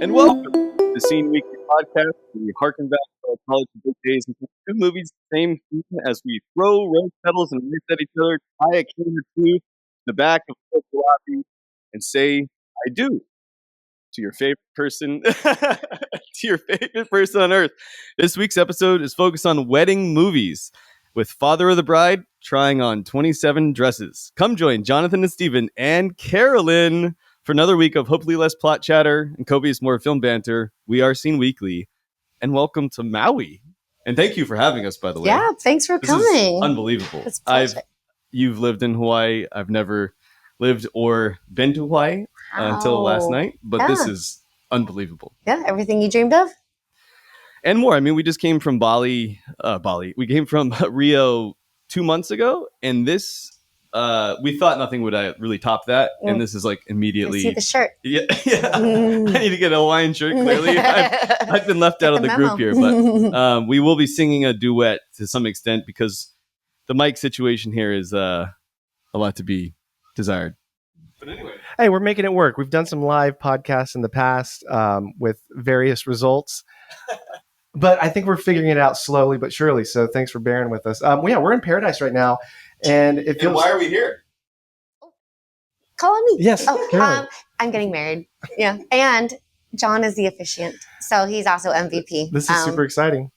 And welcome to the Scene Weekly podcast. We harken back to our college book days and put two movies the same season as we throw rose petals and lips at each other, tie a can or two in the back of the lobby, and say, I do to your favorite person, to your favorite person on earth. This week's episode is focused on wedding movies with Father of the Bride trying on 27 dresses. Come join Jonathan and Steven and Carolyn for another week of hopefully less plot chatter and copious more film banter. We are Scene Weekly, and welcome to Maui. And thank you for having us, by the way. Yeah, thanks for This coming. is unbelievable. It's You've lived in Hawaii. I've never lived or been to Hawaii until last night, but this is unbelievable. Yeah, everything you dreamed of. And more. I mean, we just came from Bali. We came from Rio 2 months ago, and this we thought nothing would really top that, and this is like immediately. I see the shirt. Yeah. I need to get a Hawaiian shirt. Clearly, I've been left out of the group here, but we will be singing a duet to some extent because the mic situation here is a lot to be desired. But anyway. Hey, we're making it work. We've done some live podcasts in the past with various results. But I think we're figuring it out slowly but surely. So thanks for bearing with us. We're in paradise right now. And it feels... And why are we here? Call on me. Yes. I'm getting married. Yeah. And John is the officiant. So he's also MVP. This is super exciting.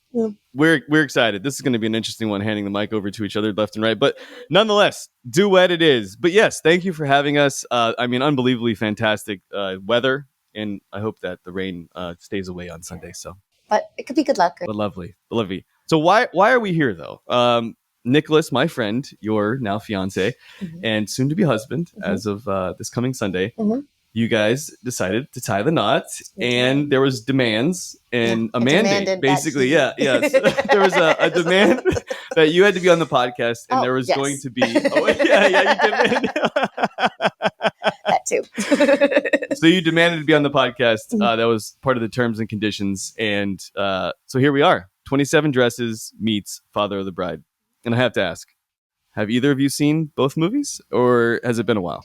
We're excited. This is going to be an interesting one, handing the mic over to each other left and right. But nonetheless, duet it is. But yes, thank you for having us. Unbelievably fantastic weather. And I hope that the rain stays away on Sunday. So. But it could be good luck. But lovely. So why are we here, though? Nicholas, my friend, your now fiance, and soon-to-be husband, as of this coming Sunday, you guys decided to tie the knot, and there was demands and a mandate, basically. Yes. There was a demand that you had to be on the podcast, and there was going to be... Oh, yeah, you did. That too. So you demanded to be on the podcast. That was part of the terms and conditions. And so here we are. 27 Dresses meets Father of the Bride. And I have to ask, have either of you seen both movies, or has it been a while?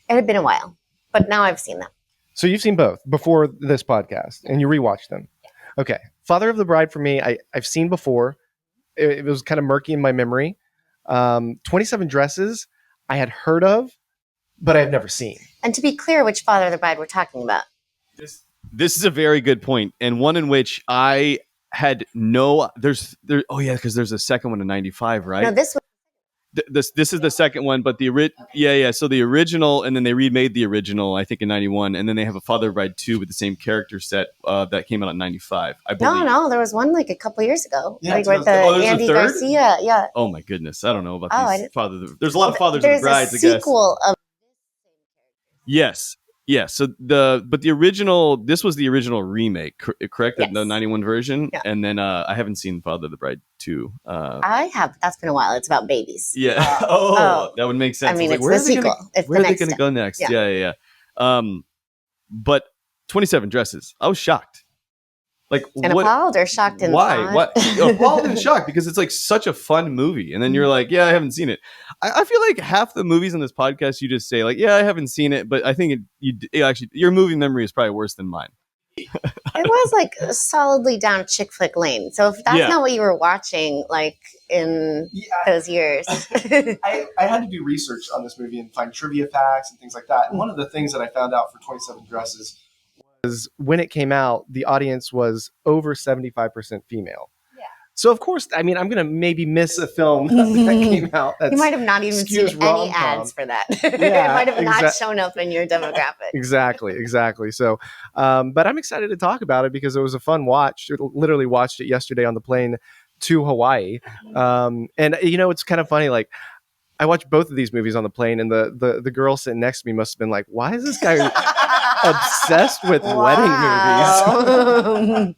It had been a while, but now I've seen them. So you've seen both before this podcast, and you rewatched them. Okay. Father of the Bride for me, I've seen before. It was kind of murky in my memory. 27 Dresses, I had heard of, but I've never seen. And to be clear, which Father of the Bride we're talking about? This is a very good point, and one in which I had because there's a second one in 95, right? No, this one. This is the second one, but so the original, and then they remade the original, I think, in 91, and then they have a Father of the Bride 2 with the same character set that came out in 95, I believe. No, there was one like a couple years ago. Yeah, with Andy Garcia. Yeah. Oh my goodness, I don't know about these there's a lot of Fathers of the Brides, I guess. There's a sequel of... Yes. So the original, this was the original remake, correct? Yes. The 91 version. Yeah. And then I haven't seen Father of the Bride 2. I have. That's been a while. It's about babies. Yeah. That would make sense. I mean, it's the sequel. Where are they going to go next? Yeah. But 27 Dresses. I was shocked. Appalled or shocked and why? What? Appalled and shocked because it's like such a fun movie, and then you're like, yeah, I haven't seen it. I feel like half the movies on this podcast you just say like, yeah, I haven't seen it, but I think your movie memory is probably worse than mine. It was like solidly down chick flick lane. So if that's not what you were watching, like in those years, I had to do research on this movie and find trivia facts and things like that. And one of the things that I found out for 27 Dresses was when it came out, the audience was over 75% female. Yeah. So of course, I mean, I'm going to maybe miss a film that came out. You might have not even seen any ads for that. It might have not shown up in your demographic. Exactly. So, but I'm excited to talk about it because it was a fun watch. I literally watched it yesterday on the plane to Hawaii. And it's kind of funny. Like, I watched both of these movies on the plane, and the girl sitting next to me must have been like, "Why is this guy obsessed with wedding movies?"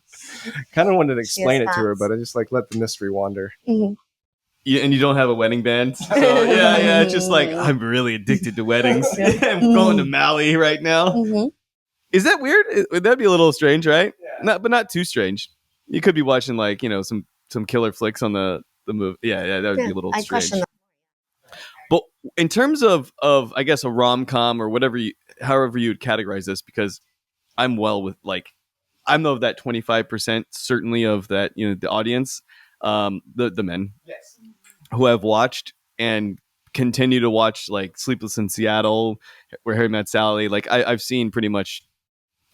Kind of wanted to explain it to her, but I just let the mystery wander. Mm-hmm. Yeah, and you don't have a wedding band, so yeah. It's just like I'm really addicted to weddings. I'm going to Maui right now. Mm-hmm. Is that weird? Would that be a little strange, right? Yeah. But not too strange. You could be watching some killer flicks on the movie. Yeah, that would be a little strange. But in terms of I guess a rom-com or however you would categorize this, because I'm well with I'm of that 25%, certainly of that, the audience, the men who have watched and continue to watch like Sleepless in Seattle, Where Harry Met Sally. Like I've seen pretty much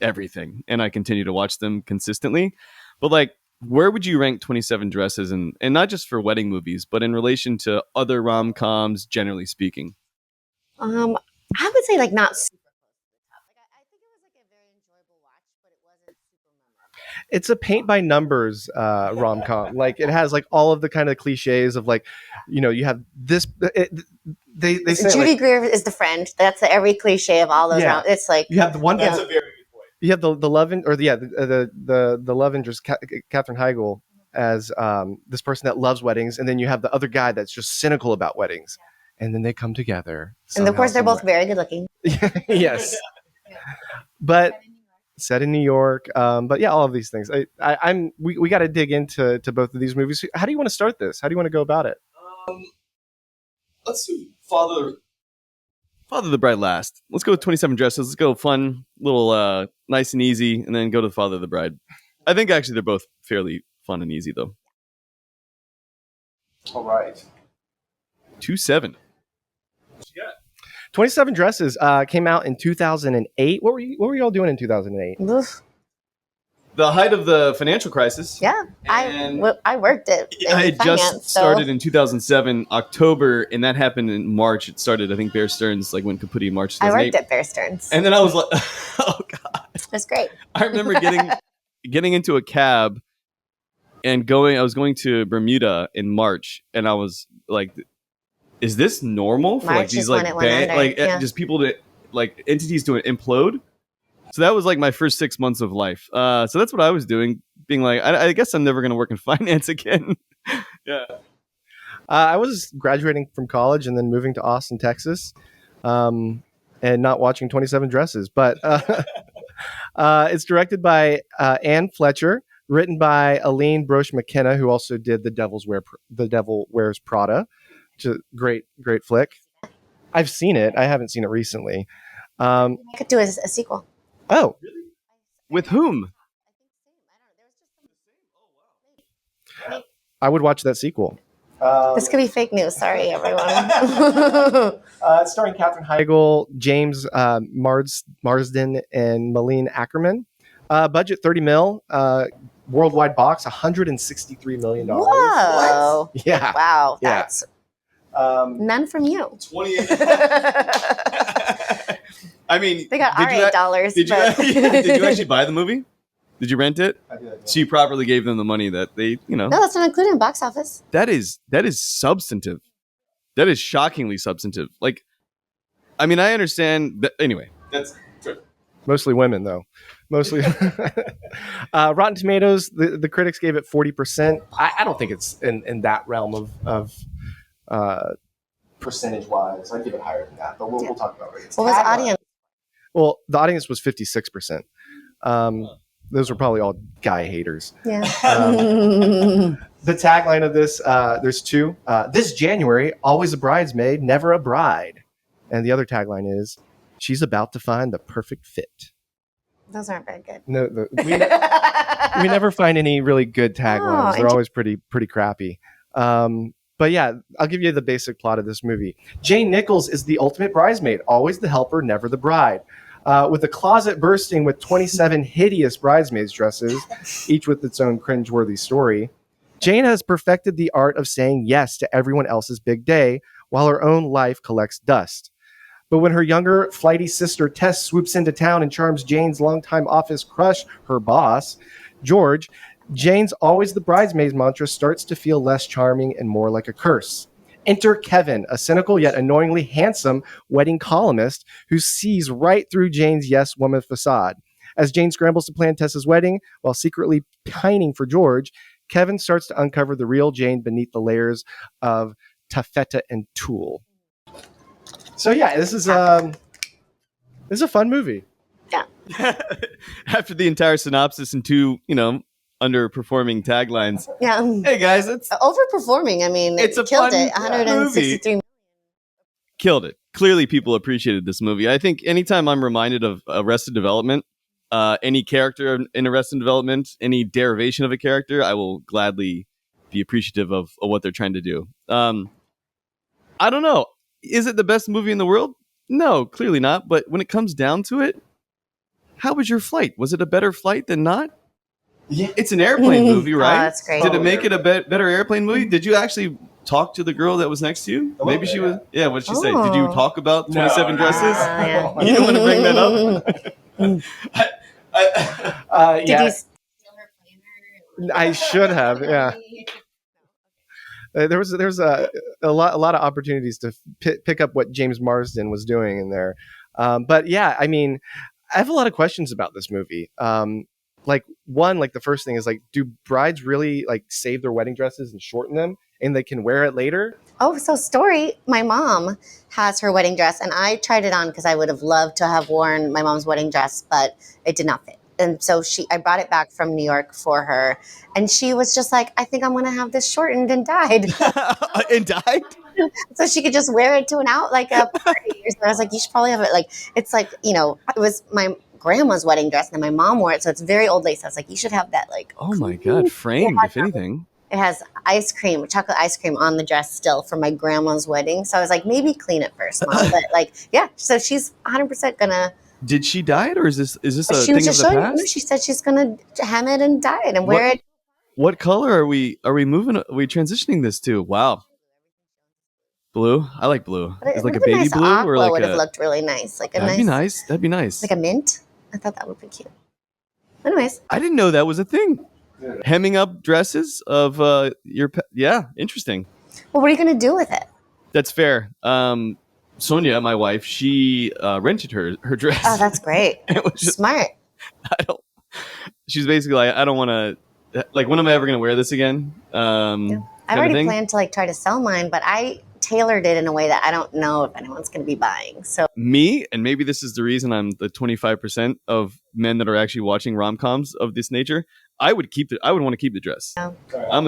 everything, and I continue to watch them consistently. But like, where would you rank 27 Dresses, and not just for wedding movies, but in relation to other rom-coms, generally speaking? I would say like not super close to the top. Like I think it was like a very enjoyable watch, but it wasn't super memorable. It's a paint by numbers rom-com. Like it has like all of the kind of cliches of like, you have this. They say Judy like, Greer is the friend. That's every cliche of all those. Yeah. It's like you have the one. That's a very good point. You have the love the love interest, Katherine Heigl, as this person that loves weddings, and then you have the other guy that's just cynical about weddings, and then they come together. And of course, they're both very good looking. Yes, but set in New York. But yeah, all of these things. We got to dig into both of these movies. How do you want to start this? How do you want to go about it? Let's do Father the Bride last. Let's go with 27 Dresses. Let's go fun, little nice and easy, and then go to Father the Bride. I think actually they're both fairly fun and easy, though. All right. 2-7. 27 Dresses came out in 2008. What were you all doing in 2008? Oof. The height of the financial crisis. Yeah, I worked it. I just started in 2007, October, and that happened in March. It started, I think, Bear Stearns like went kaput in March 2008. I worked at Bear Stearns. And then I was like, oh, God. That's great. I remember getting into a cab and I was going to Bermuda in March, and I was like, is this normal for like these like just people to like entities to implode? So that was like my first 6 months of life. So that's what I was doing, being like, I guess I'm never going to work in finance again. Yeah. I was graduating from college and then moving to Austin, Texas, and not watching 27 Dresses. But it's directed by Anne Fletcher, written by Aline Brosh McKenna, who also did The Devil Wears Prada, which is a great flick. I've seen it. I haven't seen it recently. I could do a sequel. Oh, really? With whom? I would watch that sequel. This could be fake news. Sorry, everyone. It's starring Katherine Heigl, James Marsden, and Malene Ackerman. Budget $30 million. Worldwide box $163 million. Whoa! What? Yeah. Wow. Yeah. That's none from you. 28. I mean, they got our $8. Did you actually buy the movie? Did you rent it? I did. Yeah. So you properly gave them the money that they, No, that's not included in box office. That is substantive. That is shockingly substantive. Like, I mean, I understand that. Anyway, that's true. Mostly women, though. Mostly. Rotten Tomatoes, the critics gave it 40%. I don't think it's in that realm of percentage-wise. I'd give it higher than that, but we'll talk about it. What was the audience? Well, the audience was 56%. Those were probably all guy haters. Yeah. The tagline of this, there's two. This January, always a bridesmaid, never a bride. And the other tagline is, she's about to find the perfect fit. Those aren't very good. No, we never find any really good taglines. They're always pretty crappy. But yeah, I'll give you the basic plot of this movie. Jane Nichols is the ultimate bridesmaid, always the helper, never the bride. With a closet bursting with 27 hideous bridesmaids dresses, each with its own cringeworthy story, Jane has perfected the art of saying yes to everyone else's big day while her own life collects dust. But when her younger, flighty sister Tess swoops into town and charms Jane's longtime office crush, her boss, George, Jane's always the bridesmaid's mantra starts to feel less charming and more like a curse. Enter Kevin, a cynical yet annoyingly handsome wedding columnist who sees right through Jane's yes woman facade. As Jane scrambles to plan Tessa's wedding while secretly pining for George, Kevin starts to uncover the real Jane beneath the layers of taffeta and tulle. So yeah, this is a fun movie. Yeah. After the entire synopsis and two, underperforming taglines. Yeah. Hey guys, it's overperforming. I mean, it's it killed it. 163 million. Killed it. Clearly people appreciated this movie. I think anytime I'm reminded of Arrested Development, any character in Arrested Development, any derivation of a character, I will gladly be appreciative of what they're trying to do. I don't know. Is it the best movie in the world? No, clearly not. But when it comes down to it, how was your flight? Was it a better flight than not? Yeah. It's an airplane movie, right? That's great. Did it make it a better airplane movie? Did you actually talk to the girl that was next to you? Maybe she was. Yeah, what did she say? Did you talk about 27 dresses? Yeah. You didn't want to bring that up? Did you steal her planner? I should have. Yeah. There was a lot of opportunities to pick up what James Marsden was doing in there, but yeah, I mean, I have a lot of questions about this movie. Like the first thing is like, do brides really like save their wedding dresses and shorten them, and they can wear it later? Oh, so story. My mom has her wedding dress, and I tried it on because I would have loved to have worn my mom's wedding dress, but it did not fit. And so I brought it back from New York for her, and she was just like, I think I'm going to have this shortened, and died. And died? So she could just wear it to a party. So I was like, you should probably have it. Like, it's like, it was my grandma's wedding dress, and my mom wore it. So it's very old lace. I was like, you should have that. Like, oh my God, framed, if anything. It has chocolate ice cream on the dress still from my grandma's wedding. So I was like, maybe clean it first, Mom. But like, yeah. So she's 100% gonna. Did she dye it, or is this a she thing was of just the showing. past? No, she said she's gonna hem it and dye it and wear it. What color are we moving? Are we transitioning this to? Wow, blue. I like blue. It's like a baby nice blue, aqua or like would have looked really nice. Like that'd be nice. That'd be nice. Like a mint. I thought that would be cute. Anyways, I didn't know that was a thing. Hemming up dresses of interesting. Well, what are you gonna do with it? That's fair. Sonia, my wife, she rented her dress. Oh, that's great. It was just, smart. She's basically like, I don't want to. Like, when am I ever going to wear this again? I've already planned to like try to sell mine, but I tailored it in a way that I don't know if anyone's going to be buying. So me, and maybe this is the reason I'm the 25% of men that are actually watching rom-coms of this nature. I would want to keep the dress. Oh. I'm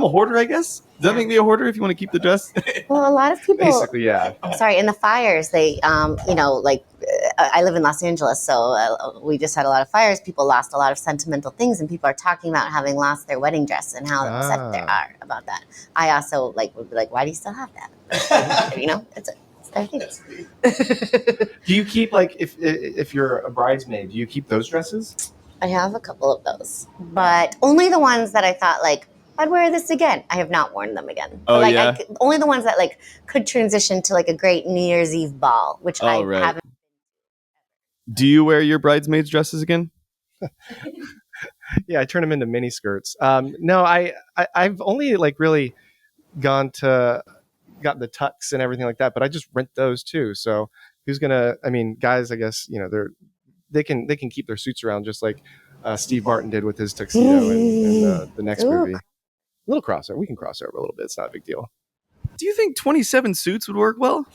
a hoarder, I guess. Does that make me a hoarder if you want to keep the dress? Well, a lot of people basically, yeah. I'm sorry, in the fires, they I live in Los Angeles, so we just had a lot of fires. People lost a lot of sentimental things, and people are talking about having lost their wedding dress and how upset they are about that. I also would be like, why do you still have that? It's their thing. Do you keep if you're a bridesmaid, do you keep those dresses? I have a couple of those, but only the ones that I thought I'd wear this again. I have not worn them again. Oh, but, yeah? Only the ones that could transition to a great New Year's Eve ball, which I haven't. Do you wear your bridesmaids' dresses again? Yeah, I turn them into mini skirts. No, I've only really gotten the tux and everything like that, but I just rent those too. So who's gonna? I mean, guys, I guess they can keep their suits around just like Steve Martin did with his tuxedo in the next movie. A little crossover. We can cross over a little bit. It's not a big deal. Do you think 27 suits would work well?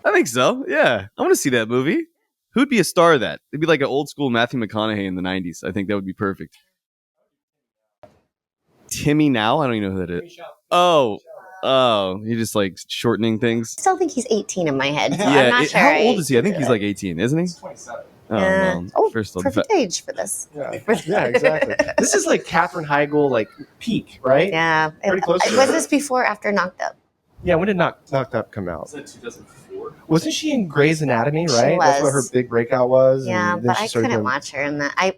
I think so. Yeah, I want to see that movie. Who'd be a star of that? It'd be like an old school Matthew McConaughey in the 90s. I think that would be perfect. Timmy Now? I don't even know who that is. Oh, you're just shortening things. I still think he's 18 in my head. So yeah, I'm not sure. How old is he? I think he's 18, isn't he? He's 27. Oh, no. Perfect age for this. Yeah, exactly. This is Katherine Heigl, peak, right? Yeah. Pretty close to Was it. this before or after Knocked Up? Yeah, when did Knocked Up come out? Was that 2004? Wasn't she in Grey's Anatomy, right? She That's what her was. big breakout was. Yeah, and then but she I started couldn't doing- watch her in that. I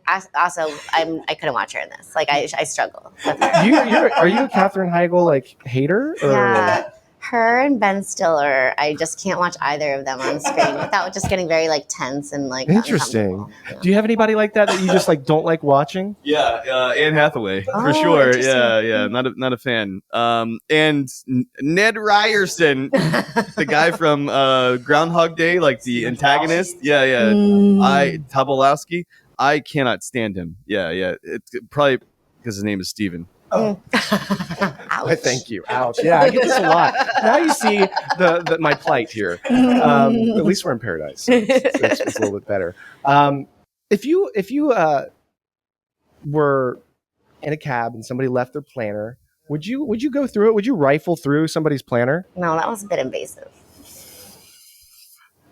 couldn't watch her in this. I struggle with her. Are you a Katherine Heigl hater? Or? Yeah. Her and Ben Stiller, I just can't watch either of them on screen without just getting very tense and Interesting. uncomfortable. Yeah. Do you have anybody like that you just don't like watching? Yeah, Anne Hathaway for Oh, sure. interesting. Yeah, not a fan. And Ned Ryerson, the guy from Groundhog Day, the antagonist. Yeah. Tobolowsky. I cannot stand him. Yeah. It's probably because his name is Steven. Ouch. Thank you. Ouch. Yeah, I get this a lot. Now you see my plight here. At least we're in paradise. So it's a little bit better. If you were in a cab and somebody left their planner, would you go through it? Would you rifle through somebody's planner? No, that was a bit invasive.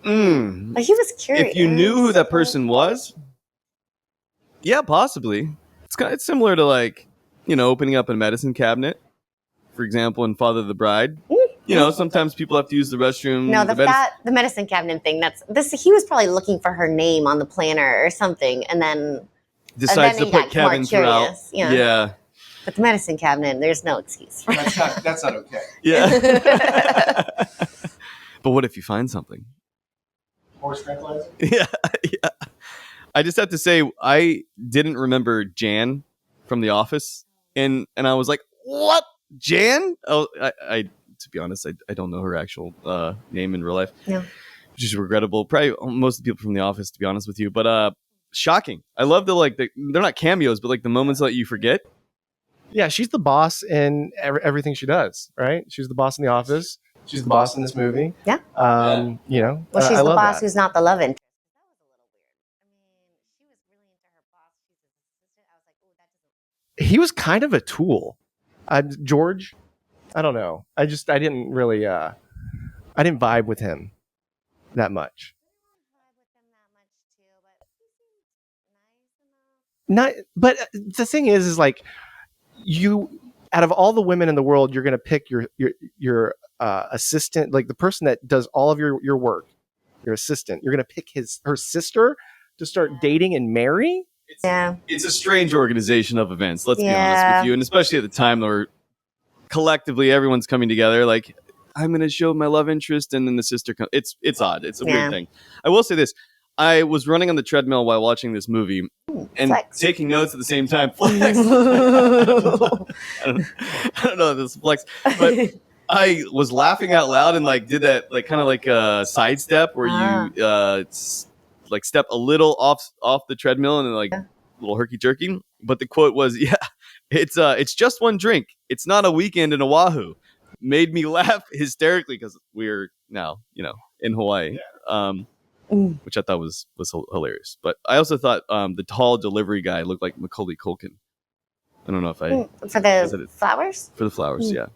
But he was curious. If you knew who that person was, yeah, possibly. It's similar to like, opening up a medicine cabinet, for example, in Father of the Bride. Sometimes people have to use the restroom. No, the medicine cabinet thing. He was probably looking for her name on the planner or something, and then decides to put Kevin throughout. Yeah. But the medicine cabinet, there's no excuse. That's not okay. Yeah. But what if you find something? Horse tranquilizer? Yeah. I just have to say, I didn't remember Jan from The Office, and I was like, "What, Jan?" Oh, I to be honest, I don't know her actual name in real life. Yeah. Which is regrettable. Probably most of the people from The Office, to be honest with you. But shocking. I love they're not cameos, but like the moments that you forget. Yeah, she's the boss in everything she does, right? She's the boss in The Office. She's the boss in this movie. Yeah. Well, she's the boss who's not the love interest. He was kind of a tool. George, I don't know. I didn't really, I didn't vibe with him that much. But the thing is like, out of all the women in the world, you're going to pick your assistant, like the person that does all of your work, your assistant. You're going to pick her sister to start dating and marry. It's a strange organization of events. Let's be honest with you, and especially at the time where collectively everyone's coming together. Like, I'm going to show my love interest, and then the sister comes. It's odd. It's a weird thing. I will say this. I was running on the treadmill while watching this movie and taking notes at the same time. Flex. I don't know this flex, but I was laughing out loud and like did that like kind of like a sidestep where you like step a little off the treadmill and then like a little herky jerky. But the quote was, it's just one drink. It's not a weekend in Oahu. Made me laugh hysterically because we're now in Hawaii. Which I thought was hilarious. But I also thought the tall delivery guy looked like Macaulay Culkin. I don't know if for the flowers? For the flowers, yeah.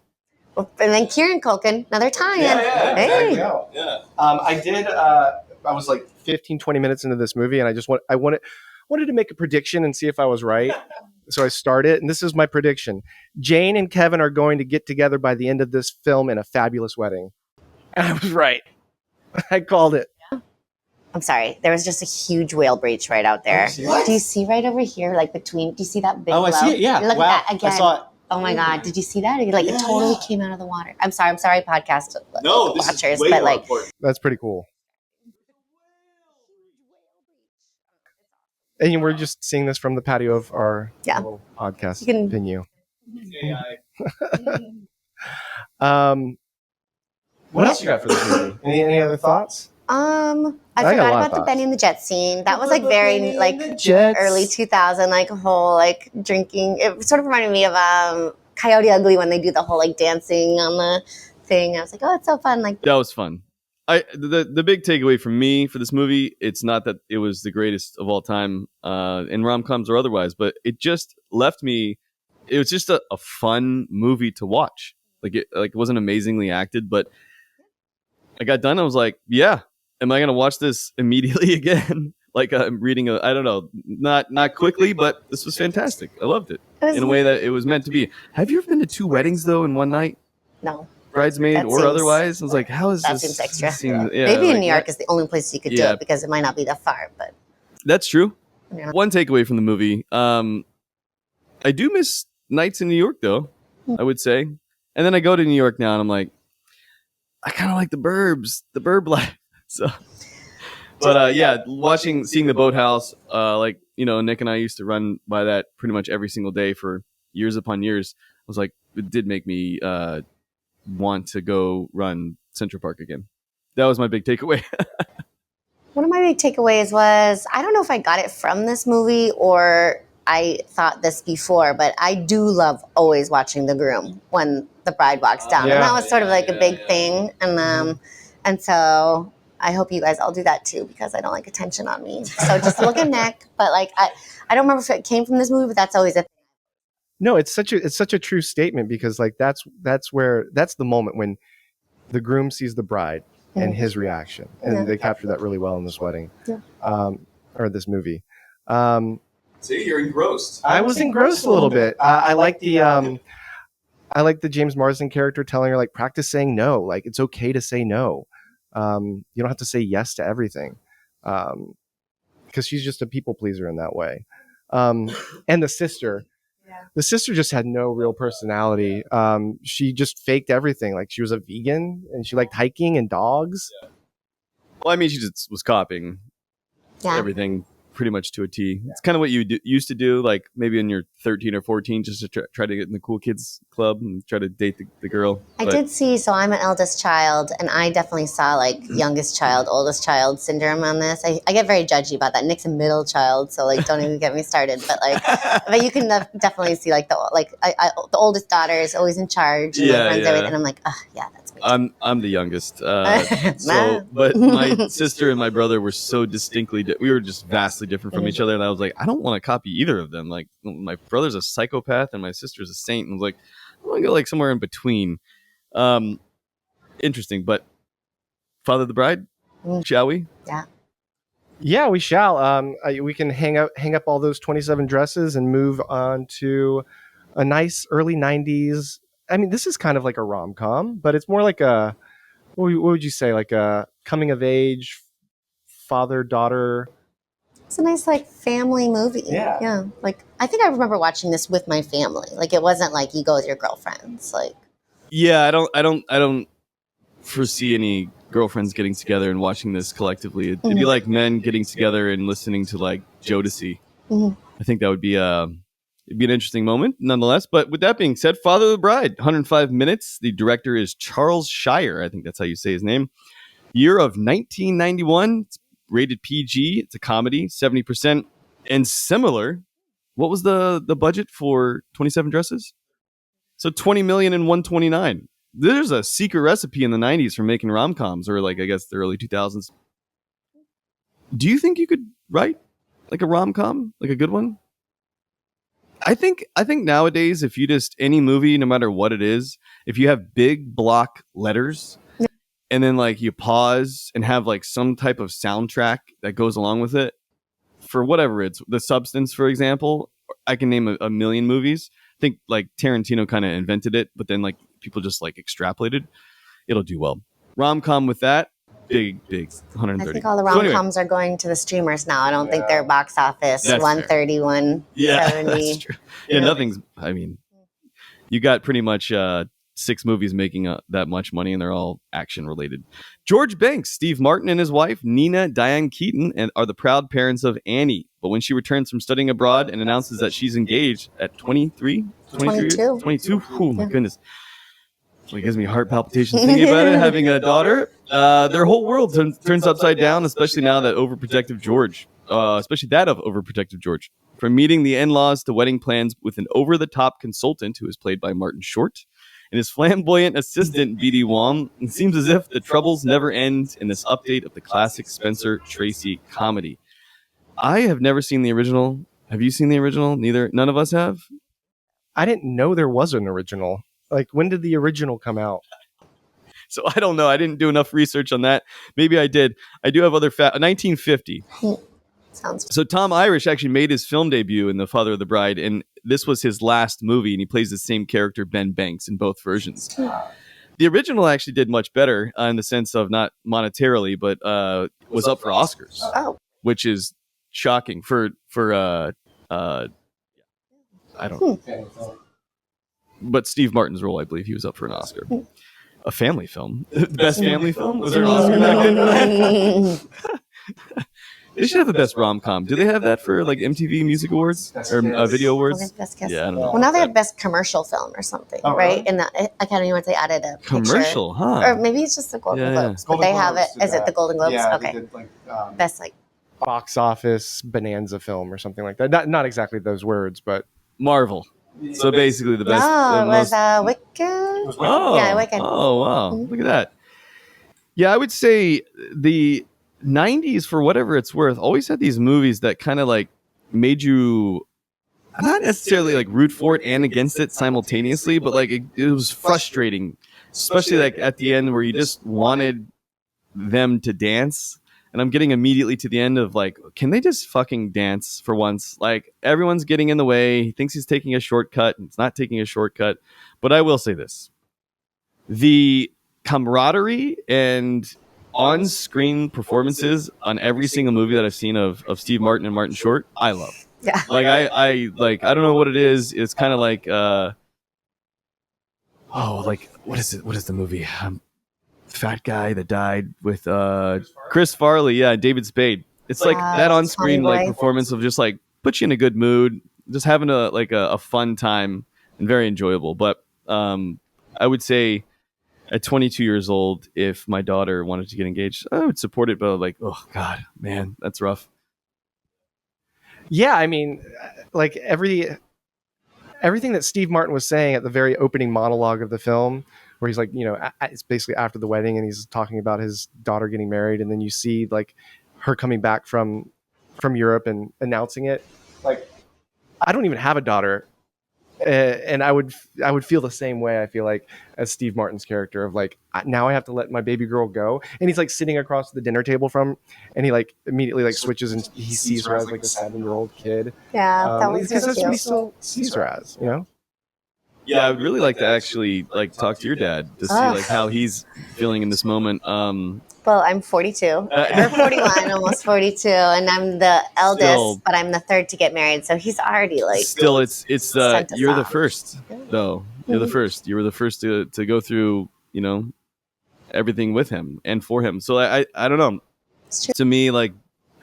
Well, and then Kieran Culkin, another tie-in. Hey. Yeah. I was like 15, 20 minutes into this movie, and I wanted to make a prediction and see if I was right. So I started, and this is my prediction. Jane and Kevin are going to get together by the end of this film in a fabulous wedding. And I was right. I called it. I'm sorry. There was just a huge whale breach right out there. Do you see right over here, like between? Do you see that big? Oh, I see it. Yeah. Look wow. at that again. I saw it. Oh my God! Did you see that? Like it totally came out of the water. I'm sorry, podcast watchers, but like that's pretty cool. And we're just seeing this from the patio of our little podcast venue. What else you got for this movie? Any other thoughts? I forgot about the Benny and the Jet scene. That was like very like early 2000, like a whole like drinking. It sort of reminded me of Coyote Ugly when they do the whole like dancing on the thing. I was like, oh, it's so fun. Like that was fun. The big takeaway from me for this movie, it's not that it was the greatest of all time in rom-coms or otherwise, but it just left me. It was just a fun movie to watch. It wasn't amazingly acted, but I got done. I was like, yeah. Am I going to watch this immediately again? Like I'm reading I don't know, not quickly, but this was fantastic. I loved it in a way that it was meant to be. Have you ever been to 2 weddings though in one night? No. Bridesmaid or otherwise? I was like, how is that this? That seems extra. Maybe in New York is the only place you could do it because it might not be that far. But that's true. Yeah. One takeaway from the movie, I do miss nights in New York though, I would say. And then I go to New York now and I'm like, I kind of like the burb life. So, but seeing the boathouse, Nick and I used to run by that pretty much every single day for years upon years. I was like, it did make me want to go run Central Park again. That was my big takeaway. One of my big takeaways was, I don't know if I got it from this movie or I thought this before, but I do love always watching the groom when the bride walks down. And that was sort of like a big thing. And so I hope you guys all do that too, because I don't like attention on me. So just look at Nick. But like, I don't remember if it came from this movie, but that's always a thing. No, it's such a true statement because like that's the moment when the groom sees the bride and his reaction, and they captured that really well in this wedding, or this movie. See, you're engrossed. I was engrossed a little bit. I like the James Marsden character telling her, like, practice saying no. Like, it's okay to say no. You don't have to say yes to everything, because she's just a people pleaser in that way. And the sister just had no real personality. She just faked everything. Like, she was a vegan and she liked hiking and dogs. Yeah. Well, I mean, she just was copying everything pretty much to a T. It's kind of what you used to do, like maybe when you're 13 or 14, just to try to get in the cool kids club and try to date the girl. I did see, so I'm an eldest child, and I definitely saw like youngest child, oldest child syndrome on this. I get very judgy about that. Nick's a middle child, so like don't even get me started. But like, but you can definitely see like the oldest daughter is always in charge and runs everything. And I'm like, that's me. I'm the youngest, but my sister and my brother were so distinctly we were just vastly different from each other, and I was like, I don't want to copy either of them. Like, my brother's a psychopath and my sister's a saint, and I was like, I want to go like somewhere in between. Interesting. But Father of the Bride, shall we? Yeah, we shall. We can hang up all those 27 dresses and move on to a nice early 90s. I mean, this is kind of like a rom-com, but it's more like a, what would you say, like a coming of age father-daughter. It's a nice like family movie. Yeah. Like, I think I remember watching this with my family. Like, it wasn't like you go with your girlfriends. Like, yeah, I don't foresee any girlfriends getting together and watching this collectively. It'd be like men getting together and listening to like Jodeci. I think that would be it'd be an interesting moment nonetheless. But with that being said, Father of the Bride, 105 minutes. The director is Charles Shire. I think that's how you say his name. Year of 1991. It's rated PG. It's a comedy, 70%. And similar, what was the budget for 27 Dresses? So 20 million and 129. There's a secret recipe in the 90s for making rom-coms, or like, I guess, the early 2000s. Do you think you could write like a rom-com, like a good one? I think nowadays, if you just, any movie, no matter what it is, if you have big block letters and then like you pause and have like some type of soundtrack that goes along with it, for whatever it's, The Substance, for example, I can name a million movies. I think like Tarantino kind of invented it, but then like people just like extrapolated. It'll do well. Rom-com with that, big 130. I think all the rom-coms are going to the streamers now. I don't think they're box office. That's 130, fair. 170. That's true. Yeah, nothing's, I mean, you got pretty much 6 movies making that much money, and they're all action related. George Banks, Steve Martin and his wife, Nina Diane Keaton, and are the proud parents of Annie. But when she returns from studying abroad and announces that she's engaged at 22. Oh my goodness. It gives me heart palpitations thinking about it, having a daughter. Their whole world turns upside down, especially now that overprotective George, From meeting the in-laws to wedding plans with an over-the-top consultant who is played by Martin Short and his flamboyant assistant, B.D. Wong, it seems as if the troubles never end in this update of the classic Spencer Tracy comedy. I have never seen the original. Have you seen the original? None of us have? I didn't know there was an original. Like, when did the original come out? So I don't know. I didn't do enough research on that. Maybe I did. I do have other 1950. So Tom Irish actually made his film debut in The Father of the Bride, and this was his last movie, and he plays the same character, Ben Banks, in both versions. The original actually did much better in the sense of not monetarily, but was up for Oscars, which is shocking for I don't know. But Steve Martin's role, I believe he was up for an Oscar. A family film. The best family film? Was there an Oscar back then? They should have the best rom-com. Do they have that for like MTV Music Awards or Video Awards? Yeah, I don't know. Well, now they have best commercial film or something, right? In the Academy Awards, they added a commercial, picture. Or maybe it's just the Golden Globes, but they have it. Is it the Golden Globes? Yeah, okay. they did, like, best like box office bonanza film or something like that. Not exactly those words, but Marvel. So basically the best. Oh, it was Wicked? Oh, yeah, Wicked. Oh, wow. Look at that. Yeah, I would say the 90s, for whatever it's worth, always had these movies that kind of like made you not necessarily like root for it and against it simultaneously, but like it was frustrating, especially like at the end where you just wanted them to dance. And I'm getting immediately to the end of like, can they just fucking dance for once? Like everyone's getting in the way. He thinks he's taking a shortcut, and it's not taking a shortcut. But I will say this: the camaraderie and on-screen performances on every single movie that I've seen of Steve Martin and Martin Short, I love. Yeah. Like I don't know what it is. It's kind of like what is it? What is the movie? Fat guy that died with Chris Farley, yeah, David Spade. It's like that on-screen like performance of just like put you in a good mood, just having a fun time and very enjoyable. But I would say at 22 years old, if my daughter wanted to get engaged, I would support it. But like, oh god, man, that's rough. Yeah, I mean, like everything that Steve Martin was saying at the very opening monologue of the film, where he's like, it's basically after the wedding and he's talking about his daughter getting married, and then you see like her coming back from Europe and announcing it. Like, I don't even have a daughter, and I would feel the same way, I feel like, as Steve Martin's character of like, now I have to let my baby girl go, and he's like sitting across the dinner table from, and he like immediately like switches and he sees her as like a 7-year-old kid. Yeah, that was because that's what he still sees her as, Yeah, I would really like to actually like talk to your dad to see like how he's feeling in this moment. Well, I'm 42 or 41, almost 42, and I'm the eldest, but I'm the third to get married. So he's already like. Still, it's you're the first though. You're the first. You were the first to go through everything with him and for him. So I don't know. To me, like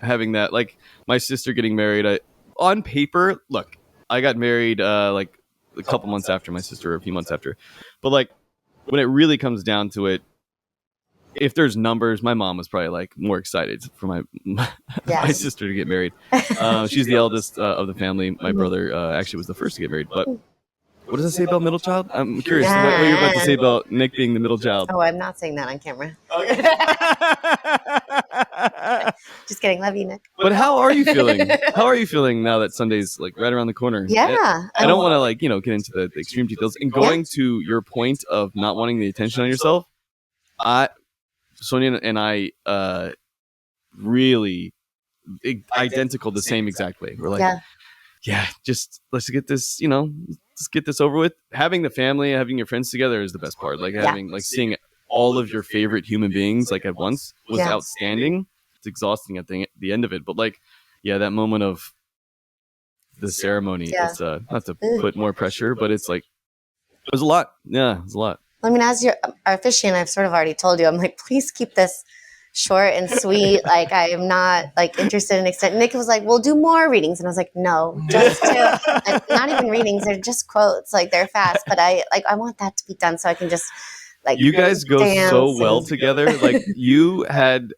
having that, like my sister getting married, on paper, look, I got married like a couple months after my sister, or a few months after. But like when it really comes down to it, if there's numbers, my mom was probably like more excited for my sister to get married. She's the eldest of the family. My brother actually was the first to get married. But what does it say about middle child? I'm curious what you're about to say about Nick being the middle child. Oh, I'm not saying that on camera. Okay. Just kidding. Love you, Nick. But how are you feeling? How are you feeling now that Sunday's like right around the corner? Yeah. I don't want to like, get into the extreme details. And going to your point of not wanting the attention on yourself, Sonia and I really identical the same exact way. We're like, just let's get this, let's get this over with. Having the family, having your friends together is the best part. Like having like seeing all of your favorite human beings like at once was outstanding. It's exhausting at the end of it, but like, that moment of the ceremony, it's not to put more pressure, but it's like it was a lot. Yeah, it was a lot. I mean, as our officiant, I've sort of already told you, I'm like, please keep this short and sweet. Like, I am not like interested in extent. Nick was like, we'll do more readings. And I was like, no, just two. Like, not even readings. They're just quotes. Like, they're fast. But I want that to be done so I can just like, you guys go so well together. Like you had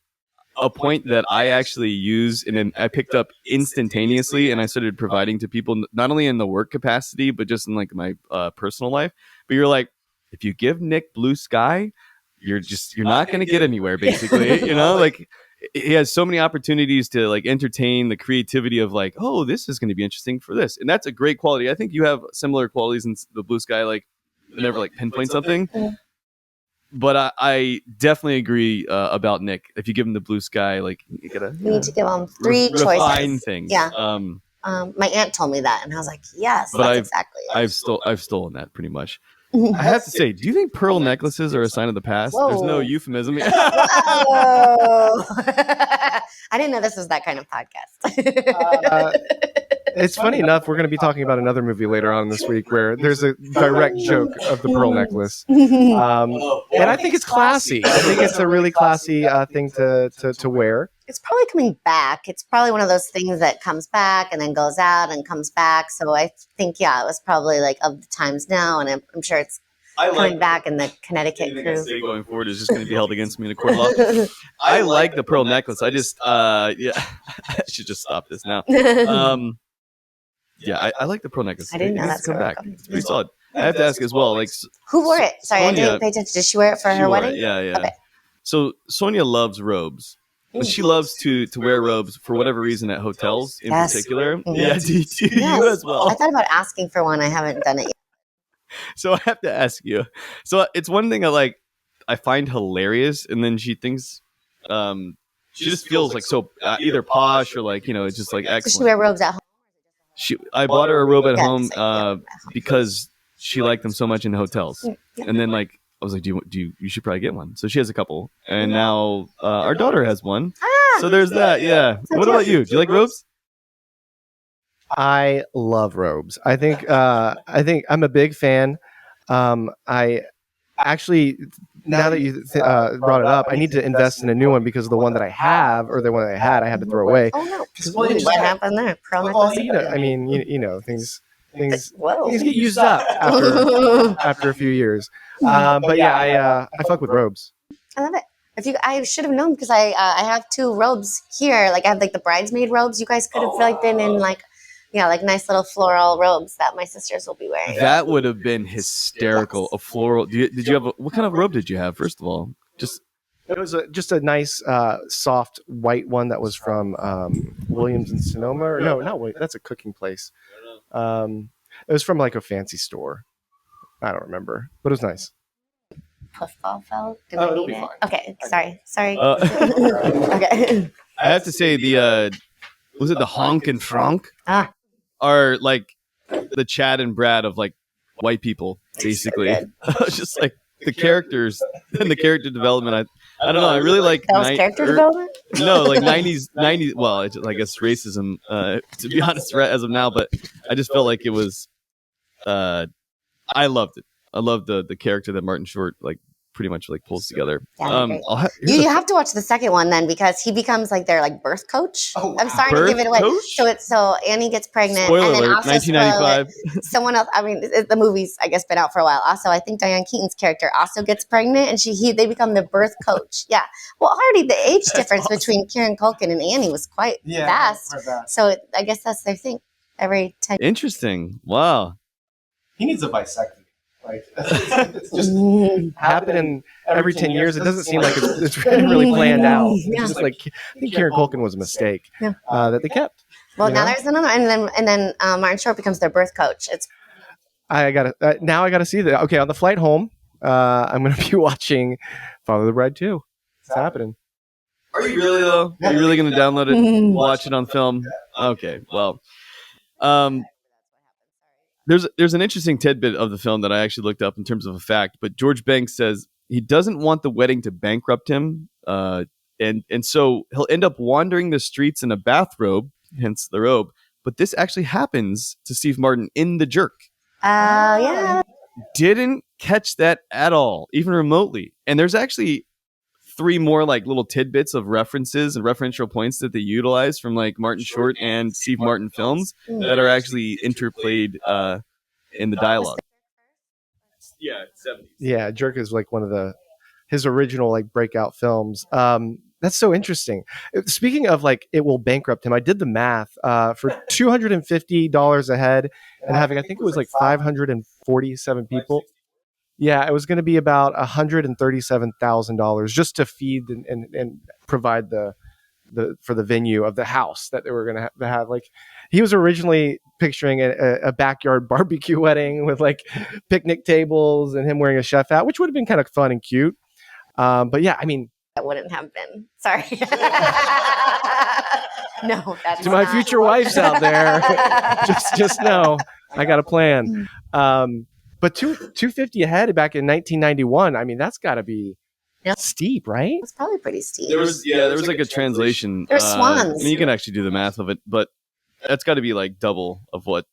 a point that I actually use and I picked up instantaneously, and I started providing to people, not only in the work capacity, but just in like my personal life. But you're like, if you give Nick blue sky, you're not going to get anywhere, basically. Like he has so many opportunities to like entertain the creativity of like, oh, this is going to be interesting for this. And that's a great quality. I think you have similar qualities in the blue sky, like never like pinpoint something. But I definitely agree about Nick. If you give him the blue sky, like you gotta need to give him three choices. Refine things. Yeah. My aunt told me that, and I was like, yes, but that's exactly it. I've stolen that pretty much. I have to say, do you think pearl necklaces are a sign of the past? Whoa. There's no euphemism. Whoa. I didn't know this was that kind of podcast. It's funny enough, we're going to be talking about another movie later on this week where there's a direct joke of the pearl necklace. And I think it's classy. I think it's a really classy thing to wear. It's probably coming back. It's probably one of those things that comes back and then goes out and comes back. So I think, it was probably like of the times now. And I'm sure it's coming back in the Connecticut crew. I say going forward is just going to be held against me in a court of law. I like the pearl necklace. I just, I should just stop this now. I like the pearl necklace. I didn't know that's come back. It's pretty solid. I have to ask as well, like who wore it? Sorry, I didn't pay attention. Did she wear it for her wedding? Yeah. Okay. So Sonia loves robes. But she loves to wear robes for whatever reason at hotels in particular. Mm-hmm. Yeah, do you as well? I thought about asking for one. I haven't done it yet. So I have to ask you. So it's one thing I find hilarious, and then she thinks she just feels like so either posh or like it's just like excellent. Does she wear robes at home? I bought her a robe at Yeah, home so, because she liked them so much in hotels, and then like I was like, you should probably get one. So she has a couple, and now our daughter has one. So there's that. Yeah. What about you? Do you like robes? I love robes. I think I'm a big fan. I actually, now that you brought it up, I need to invest in a new one because the one that I have, or the one that I had to throw away. Oh no! What happened there? Pearl necklace? Well, I mean, things Whoa. get used up after a few years. But yeah, I fuck with robes. I love it. I should have known because I have 2 robes here. Like I have like the bridesmaid robes. You guys could have like been in like nice little floral robes that my sisters will be wearing. That would have been hysterical. Yes. A floral. Did you have what kind of robe did you have? First of all, it was just a nice soft white one that was from Williams and Sonoma. Or, no, not Williams. That's a cooking place. It was from like a fancy store. I don't remember, but it was nice. Puffball felt? Did it'll be fine. Okay, sorry. Okay. I have to say was it the Honk and Frank? Are like the Chad and Brad of like white people, basically. Just like the characters and the character development. I don't know. I really like that was character development. No, like 90s. Well, I guess racism. To be honest, as of now, but I just felt like it was. I loved it. I loved the character that Martin Short like pretty much like pulls together. You have to watch the second one then because he becomes like their like birth coach. I'm sorry to give it away. Coach? So Annie gets pregnant. Spoiler and then alert, also 1995. Someone else. I mean, the movie's I guess been out for a while. Also, I think Diane Keaton's character also gets pregnant, and they become the birth coach. Yeah. Well, already the age difference between Kieran Culkin and Annie was quite vast. So I guess that's their thing. Every 10. Interesting. Wow. He needs a bisectomy. Like it's just happening every 10 years. It doesn't seem like it's really planned out. It's just like I think Kieran Culkin was a mistake that they kept. Well, now there's another, and then Martin Short becomes their birth coach. I gotta see that. Okay, on the flight home, I'm gonna be watching Father of the Bride 2. It's happening. Are you really though? Are you really gonna download it, watch it on film? Okay, well. There's an interesting tidbit of the film that I actually looked up in terms of a fact, but George Banks says he doesn't want the wedding to bankrupt him, and so he'll end up wandering the streets in a bathrobe, hence the robe. But this actually happens to Steve Martin in The Jerk. Yeah. Didn't catch that at all, even remotely. And there's actually 3 more like little tidbits of references and referential points that they utilize from like Martin Short and Steve Martin films that are actually interplayed in the dialogue. Yeah, 70s. Yeah, Jerk is like one of his original like breakout films. That's so interesting. Speaking of like it will bankrupt him, I did the math for $250 a head and having I think it was like 547 people. Yeah, it was going to be about $137,000 just to feed and provide the for the venue of the house that they were going to have. Like he was originally picturing a backyard barbecue wedding with like picnic tables and him wearing a chef hat, which would have been kind of fun and cute. But yeah, I mean, that wouldn't have been. Sorry. No, that's to my future wives out there. just know I got a plan. But $250 a head back in 1991. I mean, that's got to be steep, right? It's probably pretty steep. There was like a translation. There's swans. I mean, you can actually do the math of it, but that's got to be like double of what,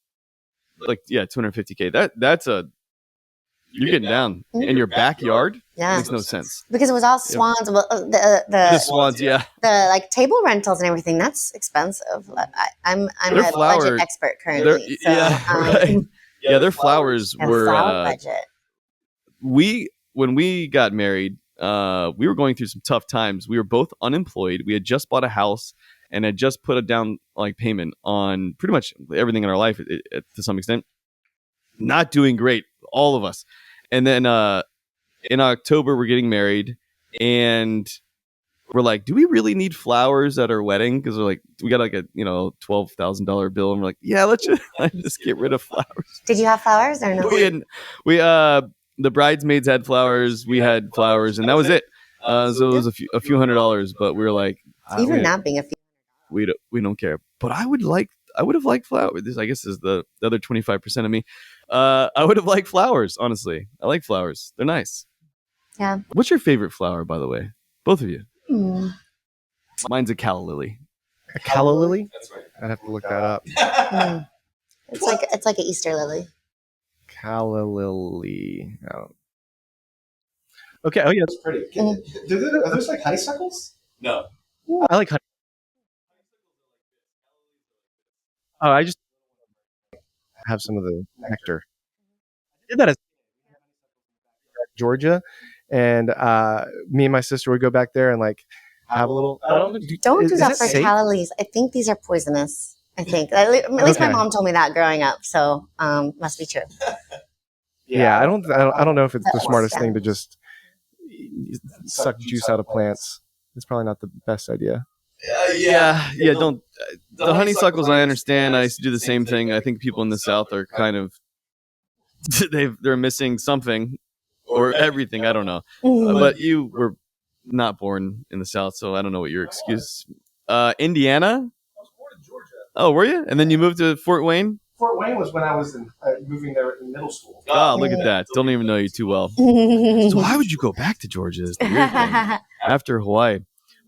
like $250K. That's you're getting down in your backyard. Yeah, makes no sense because it was all swans. Well, the swans, the like table rentals and everything. That's expensive. I'm a budget expert currently. Right. Yeah, their flowers were budget. When we got married, we were going through some tough times. We were both unemployed. We had just bought a house and had just put a down like payment on pretty much everything in our life to some extent. Not doing great, all of us. And then in October, we're getting married, and we're like, do we really need flowers at our wedding? Because we're like, we got like a $12,000 bill, and we're like, yeah, let's just get rid of flowers. Did you have flowers or no? We the bridesmaids had flowers, we had flowers, and that was it. So it was a few $100s, but we were like, Even that being a few. we don't care. But I would have liked flowers. This, I guess, is the other 25% of me. I would have liked flowers. Honestly, I like flowers. They're nice. Yeah. What's your favorite flower, by the way? Both of you. Hmm. Mine's a calla lily. A calla lily? That's right. I'd have to look that up. It's like an Easter lily. Calla lily. Oh. Okay. Oh yeah, it's pretty. Are those like honeysuckles? No. I like honey. Oh, I just have some of the nectar. I did that as Georgia, and me and my sister would go back there and like have a little. Don't do that for safe? calla lilies. I think these are poisonous. I think at least my mom told me that growing up, so must be true. Yeah, I don't know if it's the smartest thing to just suck juice out of plants. It's probably not the best idea. Yeah. Don't. The honeysuckles, I understand. I used to do the same thing. I think people in the South are kind of they're missing something or everything. I don't know. But you were not born in the South, so I don't know what your excuse. Indiana. I was born in Georgia. Oh, were you? And then you moved to Fort Wayne? Fort Wayne was when I was moving there in middle school. Oh, look at that. Don't even know you too well. So why would you go back to Georgia is the weird thing, after Hawaii?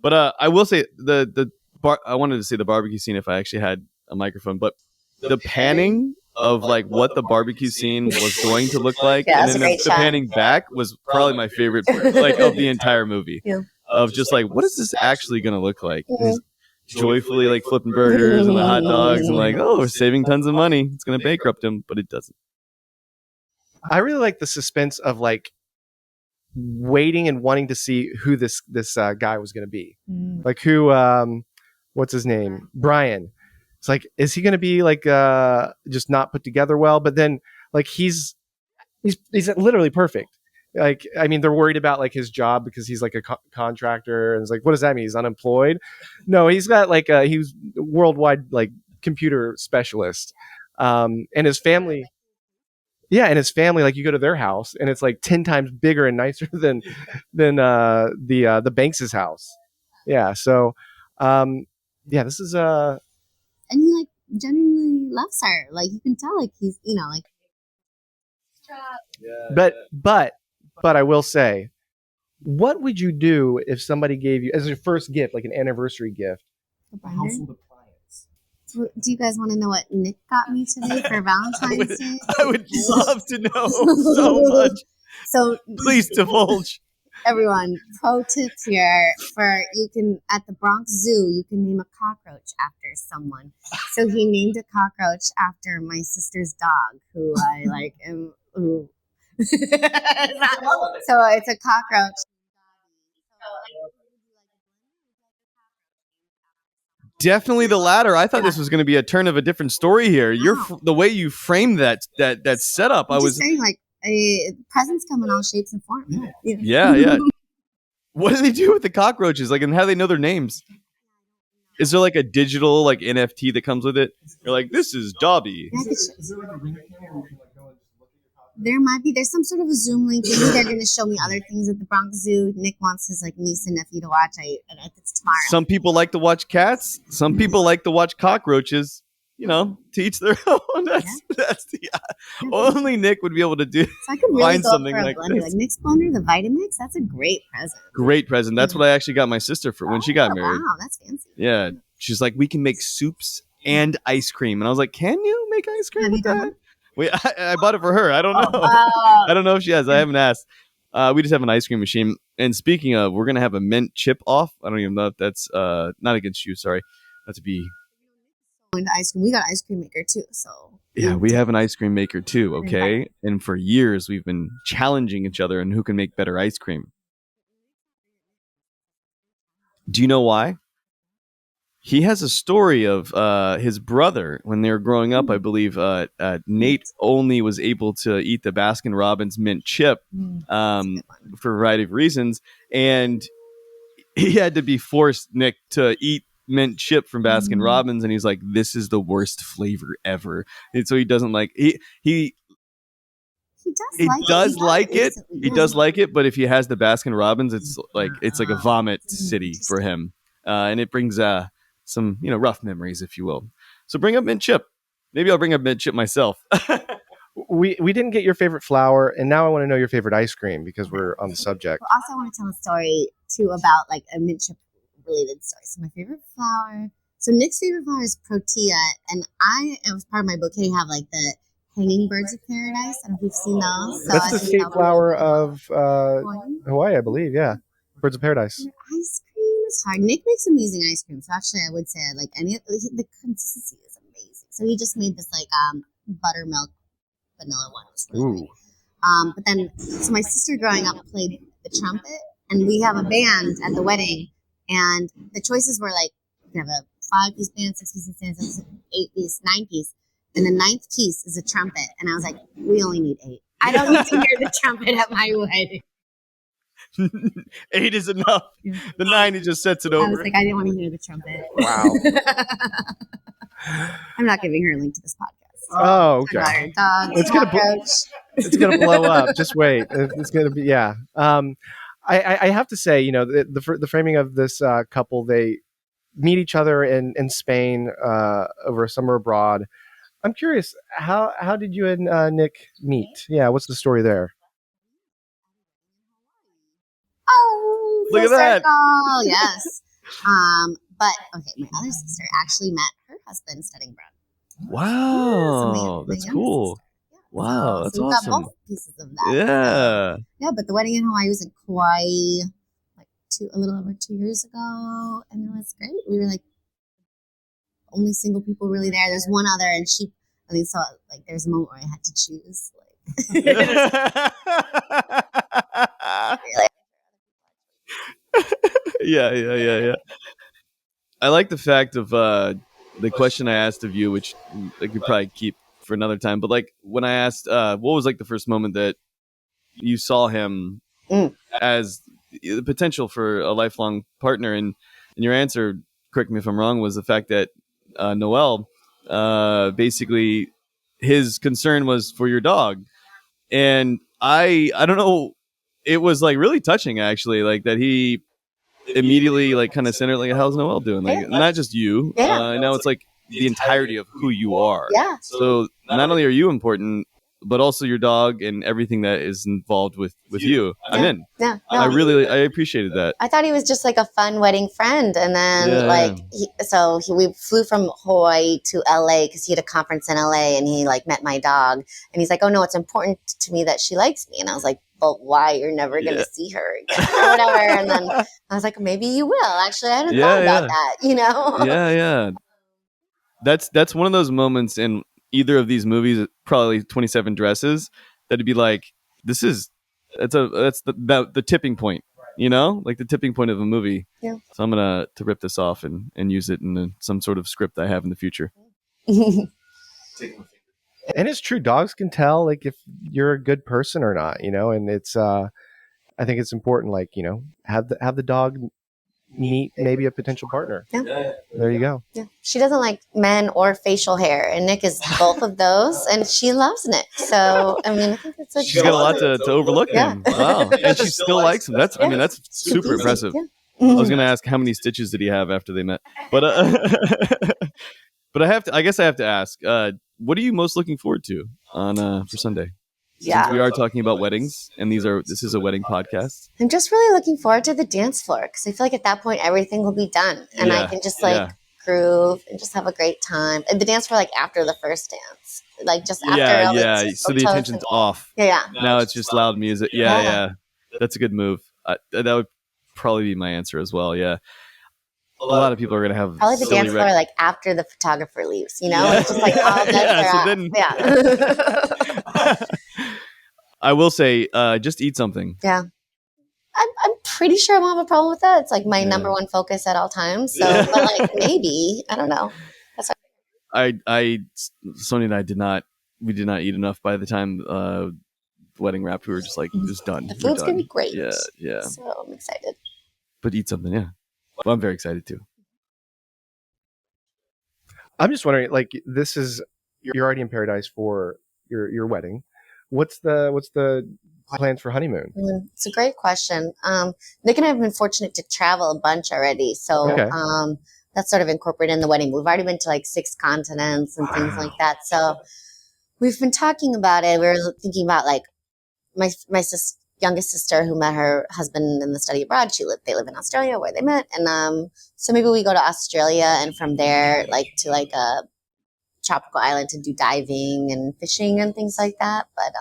But I will say I wanted to say the barbecue scene if I actually had a microphone, but the panning of like what the barbecue scene was going to look like, and then the panning back was probably my favorite part, like of the entire movie. Yeah. Of just like, what is this actually going to look like? He's joyfully like flipping burgers and the hot dogs and like, oh, we're saving tons of money. It's going to bankrupt him, but it doesn't. I really like the suspense of like waiting and wanting to see who this guy was going to be. Like who, what's his name? Brian. It's like, is he going to be like just not put together well? But then like he's literally perfect. Like, I mean, they're worried about like his job because he's like a contractor, and it's like, what does that mean? He's unemployed? No, he's got like he's worldwide like computer specialist, and his family. Yeah, and his family, like you go to their house, and it's like 10 times bigger and nicer than the Banks's house. Yeah, so this is and he like genuinely loves her. Like you can tell, like he's like. Yeah. But I will say, what would you do if somebody gave you as your first gift, like an anniversary gift, a household appliance? Do you guys want to know what Nick got me today for Valentine's Day? I would love to know so much. So please divulge. Everyone, pro tips here you can at the Bronx Zoo you can name a cockroach after someone. So he named a cockroach after my sister's dog, who I like am. So it's a cockroach. Definitely the latter. I thought this was going to be a turn of a different story here. The way you framed that setup, I was saying like presents come in all shapes and forms. Yeah. What do they do with the cockroaches? Like, and how do they know their names? Is there like a digital like NFT that comes with it? You're like, this is Dobby. Is there like a ring camera where you can like go and just look at your cockroach? There might be. There's some sort of a Zoom link. Maybe they're going to show me other things at the Bronx Zoo. Nick wants his like niece and nephew to watch. It's tomorrow. Some people like to watch cats. Some people like to watch cockroaches. To each their own. That's the only Nick would be able to do. So I could really find something like this. Like Nick's Blender, the Vitamix. That's a great present. Great present. That's what I actually got my sister for when she got married. Wow, that's fancy. Yeah, she's like, we can make soups and ice cream, and I was like, can you make ice cream with that? Wait, I bought it for her. I don't know. I don't know if she has. I haven't asked. We just have an ice cream machine. And speaking of, we're gonna have a mint chip off. I don't even know if that's not against you. Sorry, not to be. Into ice cream. We got an ice cream maker too, so yeah, we have an ice cream maker too. Okay, and for years we've been challenging each other on who can make better ice cream. Do you know why? He has a story of his brother when they were growing up. I believe Nate only was able to eat the Baskin-Robbins mint chip for a variety of reasons, and he had to be forced, Nick, to eat mint chip from Baskin Robbins, and he's like, this is the worst flavor ever. And so he doesn't like he He does like it. recently, He yeah. does like it, but if he has the Baskin Robbins, it's like a vomit city for him, and it brings some rough memories, if you will. So bring up mint chip. Maybe I'll bring up mint chip myself. We didn't get your favorite flower, and now I want to know your favorite ice cream because we're on the subject. Well, also, I want to tell a story too about like a mint chip related story. So my favorite flower. So Nick's favorite flower is protea, and I, as part of my bouquet, have like the hanging birds of paradise. I don't know if you've seen those. So That's the state flower of Hawaii, I believe. Yeah, birds of paradise. Ice cream is hard. Nick makes amazing ice cream. So actually, I would say like the consistency is amazing. So he just made this like buttermilk vanilla one. It was really great. But then, so my sister growing up played the trumpet, and we have a band at the wedding, and the choices were like, we have a 5-piece band, 6-piece band, 8-piece, 9-piece, and the 9th piece is a trumpet. And I was like, we only need 8. I don't need to hear the trumpet at my wedding. 8 is enough. The 9, he just sets it over. I was like, I didn't want to hear the trumpet. Wow. I'm not giving her a link to this podcast. Oh, okay. It's gonna blow up. Just wait. It's gonna be I have to say, the framing of this couple, they meet each other in Spain over a summer abroad. I'm curious, how did you and Nick meet? Yeah, what's the story there? Oh, look at that! Yes. But okay, my other sister actually met her husband studying abroad. Wow, that's cool. Yeah. Wow, that's so we awesome. got both pieces of that. Yeah. Yeah, but the wedding in Hawaii was in Kauai like a little over 2 years ago, and it was great. We were like only single people really there. There's one other, and so like there's a moment where I had to choose. Yeah. I like the fact of the question I asked of you, which I could probably keep for another time. But like when I asked, what was like the first moment that you saw him as the potential for a lifelong partner, and your answer, correct me if I'm wrong, was the fact that Noel, basically, his concern was for your dog, and I don't know, it was like really touching actually, like that he immediately like kind of centered like, how's Noel doing? Like not just you. Now it's like the entirety of who you are. Yeah. So not only are you important, but also your dog and everything that is involved with you. I'm in. Yeah. No, I appreciated that. I thought he was just like a fun wedding friend, and then we flew from Hawaii to LA because he had a conference in LA, and he like met my dog, and he's like, oh no, it's important to me that she likes me, and I was like, but why? You're never gonna see her again or whatever. And then I was like, maybe you will. Actually, I hadn't thought about that. Yeah. That's one of those moments in either of these movies, probably 27 Dresses, that'd be like, that's the tipping point, like the tipping point of a movie. Yeah. So I'm gonna to rip this off and use it in some sort of script I have in the future. And it's true, dogs can tell like if you're a good person or not, and it's I think it's important, like, have the dog meet maybe a potential partner. Yeah. There you go. Yeah. She doesn't like men or facial hair, and Nick is both of those, and she loves Nick. So I mean, I think it's she's got a lot to overlook him. Wow, and she still likes him. That's super impressive. Yeah. I was gonna ask how many stitches did he have after they met, but but I guess I have to ask, what are you most looking forward to on for Sunday? Since we are talking about weddings, and this is a wedding podcast. I'm just really looking forward to the dance floor, because I feel like at that point everything will be done, and I can just groove and just have a great time. And the dance floor, like after the first dance, like just after. So the attention's off. Yeah. Now it's just loud music. Yeah. That's a good move. That would probably be my answer as well. Yeah. A lot of people are going to have probably the dance floor like after the photographer leaves, It's just like all I will say, just eat something. Yeah. I'm pretty sure I won't have a problem with that. It's like my number one focus at all times. So, but like maybe, I don't know. That's Sonia and I did not eat enough by the time the wedding wrapped. We were just like, just done. The food's going to be great. Yeah. So I'm excited. But eat something, yeah. Well, I'm very excited too. I'm just wondering, like, this is, you're already in paradise for your wedding. What's the plans for honeymoon? It's a great question. Nick and I have been fortunate to travel a bunch already, so Okay. that's sort of incorporated in the wedding. We've already been to like 6 continents and things like that. So we've been talking about it. We were thinking about like my youngest sister who met her husband in the study abroad. They live in Australia where they met, and so maybe we go to Australia and from there like to like a tropical island to do diving and fishing and things like that. But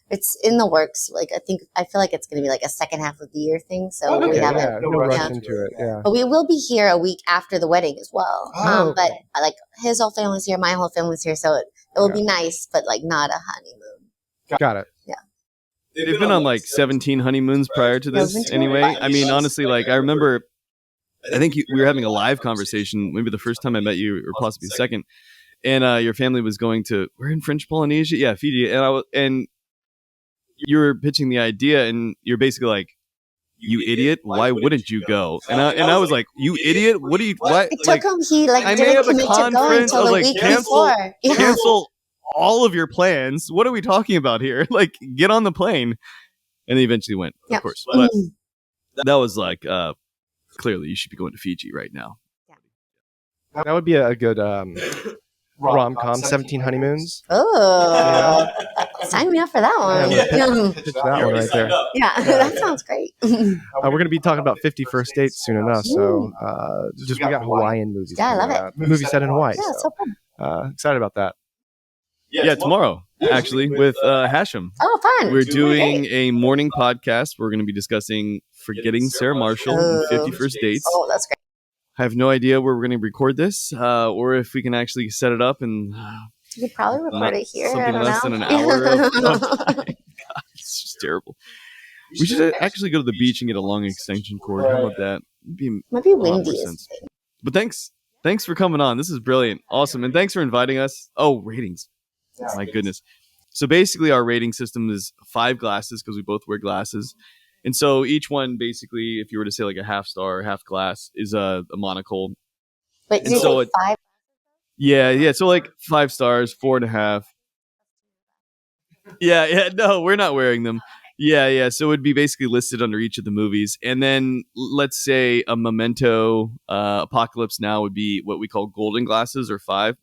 it's in the works. Like I feel like it's going to be like a second half of the year thing. So we haven't. No rush into it. Yeah. But we will be here a week after the wedding as well. Oh, But like his whole family's here, my whole family's here, so it will be nice, but like not a honeymoon. Got it. Yeah. They've been on like 17 honeymoons prior to this anyway. I mean, honestly, like I remember, I think we were having a live conversation, maybe the first time I met you or possibly the second. And your family was going to, we're in French Polynesia? Yeah, Fiji. And you were pitching the idea and you're basically like, you idiot, why wouldn't you go? And I was like, you idiot, what do you, why? It took him, he like I didn't may have a commit to going conference. I until was the like, week cancel before. cancel all of your plans. What are we talking about here? Like, get on the plane. And they eventually went, of course. But that was like, clearly you should be going to Fiji right now. That would be a good rom-com, 17 Honeymoons. Oh, sign me up for that one. Pitch that one right there. Yeah, that sounds great. We're going to be talking about 50 First Dates soon enough. So we got Hawaiian movies. Yeah, I love it. Movie set in Hawaii. Yeah, so fun. Excited about that. Yeah, tomorrow, actually, with Hashem. Oh, fun. We're doing a morning podcast. We're going to be discussing Forgetting Sarah Marshall and 50 First Dates. Oh, that's great. I have no idea where we're going to record this or if we can actually set it up and You could probably record it here. something less than an hour of time. God, it's just terrible. We should actually go to the beach and get a long extension cord. How about that? Might be windy. But thanks for coming on. This is brilliant. Awesome. And thanks for inviting us. Oh, ratings. My goodness. So basically our rating system is 5 glasses because we both wear glasses. And so each one, basically, if you were to say like a half star or half glass, is a monocle. Wait, did you say 5? Yeah. So like 5 stars, 4.5. Yeah. No, we're not wearing them. Yeah. So it would be basically listed under each of the movies. And then let's say a Memento, Apocalypse Now would be what we call golden glasses or 5.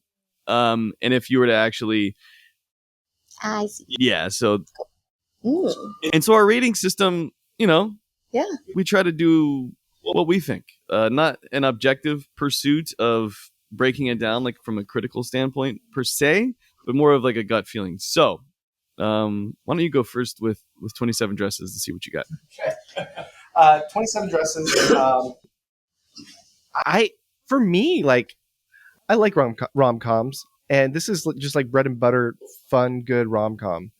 And if you were to actually... I see. Yeah, so... Ooh. And so our rating system... Yeah. We try to do what we think, not an objective pursuit of breaking it down like from a critical standpoint per se, but more of like a gut feeling. So, why don't you go first with 27 Dresses to see what you got? Okay. 27 Dresses. For me, like I like rom-coms, and this is just like bread and butter, fun, good rom-com,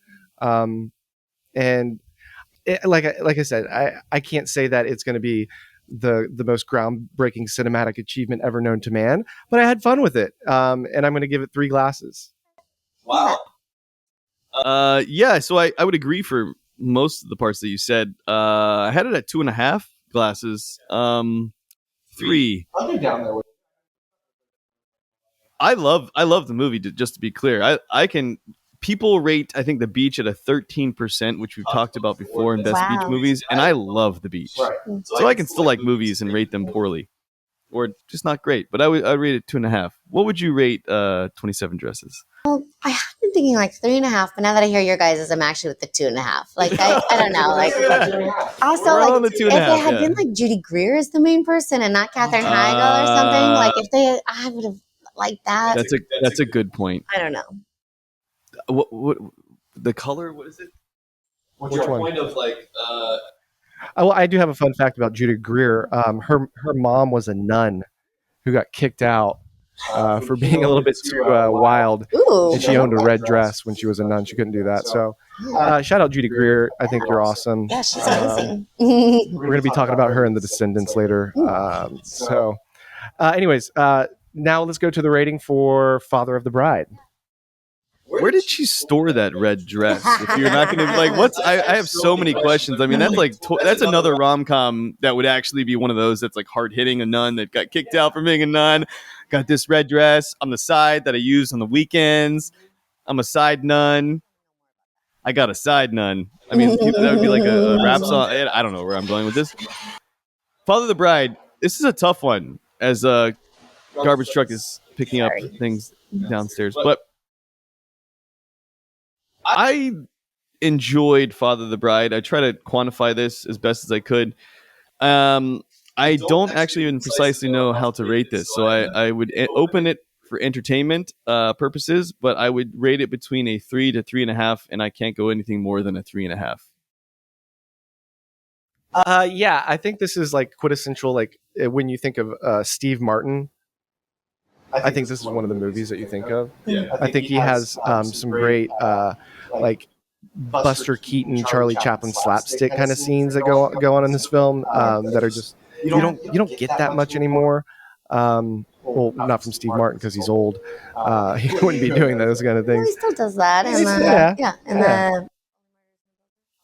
and. Like I said, I can't say that it's going to be the most groundbreaking cinematic achievement ever known to man, but I had fun with it, and I'm going to give it 3 glasses. Wow. Yeah, so I would agree for most of the parts that you said. I had it at 2.5 glasses. 3. I'll go down there with. I love the movie. Just to be clear, I can. People rate, I think, The Beach at a 13%, which we've talked about before in Best Beach Movies, and I love The Beach. Right. So I can still like movies and rate them poorly, or just not great. But I'd rate it 2.5. What would you rate 27 Dresses? Well, I have been thinking like 3.5, but now that I hear your guys', I'm actually with the 2.5. Like I don't know. Like also, We're like on the if 2.5, they had been like Judy Greer as the main person and not Katherine Heigl or something, like I would have liked that. That's a good point. I don't know. What the color? What is it? Which one? Point of like. Well, I do have a fun fact about Judy Greer. Her mom was a nun who got kicked out for being a little bit too wild. Ooh. And she owned a red dress when she was a nun. She couldn't do that. So shout out Judy Greer. I think you're awesome. Yeah, she's amazing. We're going to be talking about her in The Descendants later. Anyways, now let's go to the rating for Father of the Bride. Where did she store that red dress? If you're not going to like, I have so many questions. I mean, that's like that's another rom-com that would actually be one of those that's like hard hitting. A nun that got kicked out for being a nun, got this red dress on the side that I use on the weekends. I'm a side nun. I got a side nun. I mean, that would be like a rap song. I don't know where I'm going with this. Father of the Bride. This is a tough one as a garbage truck is picking up things downstairs. But I enjoyed Father of the Bride. I try to quantify this as best as I could. I don't actually even precisely know how to rate this, so I would open it for entertainment purposes, but I would rate it between a 3 to 3.5, and I can't go anything more than a 3.5. Yeah, I think this is like quintessential. Like when you think of Steve Martin, I think this is one of the movies that you think of. Yeah. I think he has some great like Buster Keaton, Charlie Chaplin slapstick kind of scenes that go on in this film that are just you don't get that much anymore. Well, not from Steve Martin because he's old. He wouldn't be doing those kind of Well, things. he still does that.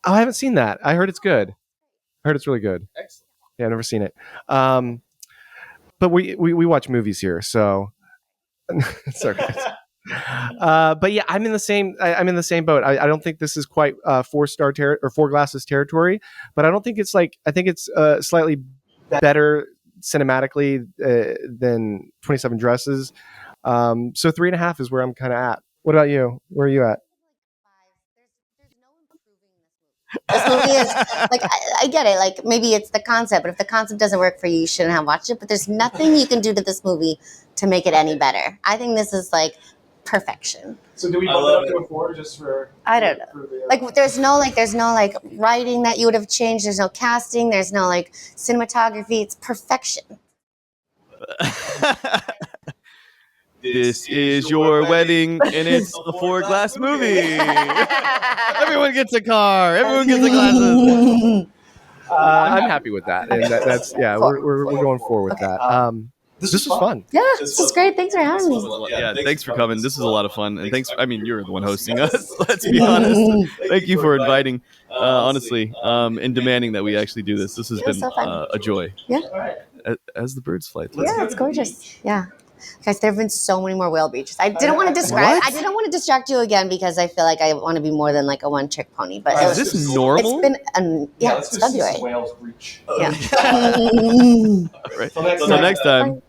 Oh, I haven't seen that. I heard it's good. I heard it's really good. Excellent. Yeah, I've never seen it. But we watch movies here, so sorry. But yeah, I'm in the same boat. I don't think this is quite 4-star or 4 glasses territory, but I don't think it's like, I think it's slightly better cinematically than 27 Dresses. So 3.5 is where I'm kind of at. What about you? Where are you at? This movie is like, I get it. Like maybe it's the concept, but if the concept doesn't work for you, you shouldn't have watched it. But there's nothing you can do to this movie to make it any better. I think this is like perfection. So do we bump it up to a 4 just for? I don't know. Like there's no writing that you would have changed. There's no casting. There's no like cinematography. It's perfection. This is your wedding, and it's a 4-glass movie. Everyone gets a car. Everyone gets a glasses. I'm happy with that, and that's we're going forward with that. This was fun. Yeah, this is great. Thanks for having me. Yeah, thanks for coming. This was a lot of fun, and thanks. I mean, you're the one hosting us. Let's be honest. Thank you for inviting, honestly, and demanding that we actually do this. This has been a joy. Yeah. As the birds fly. Yeah, it's gorgeous. Yeah. Guys, there have been so many more whale beaches. I didn't want to distract you again because I feel like I want to be more than like a one-trick pony. But is this normal? It's been it's February. Whales reach. Yeah. Right. Till next time.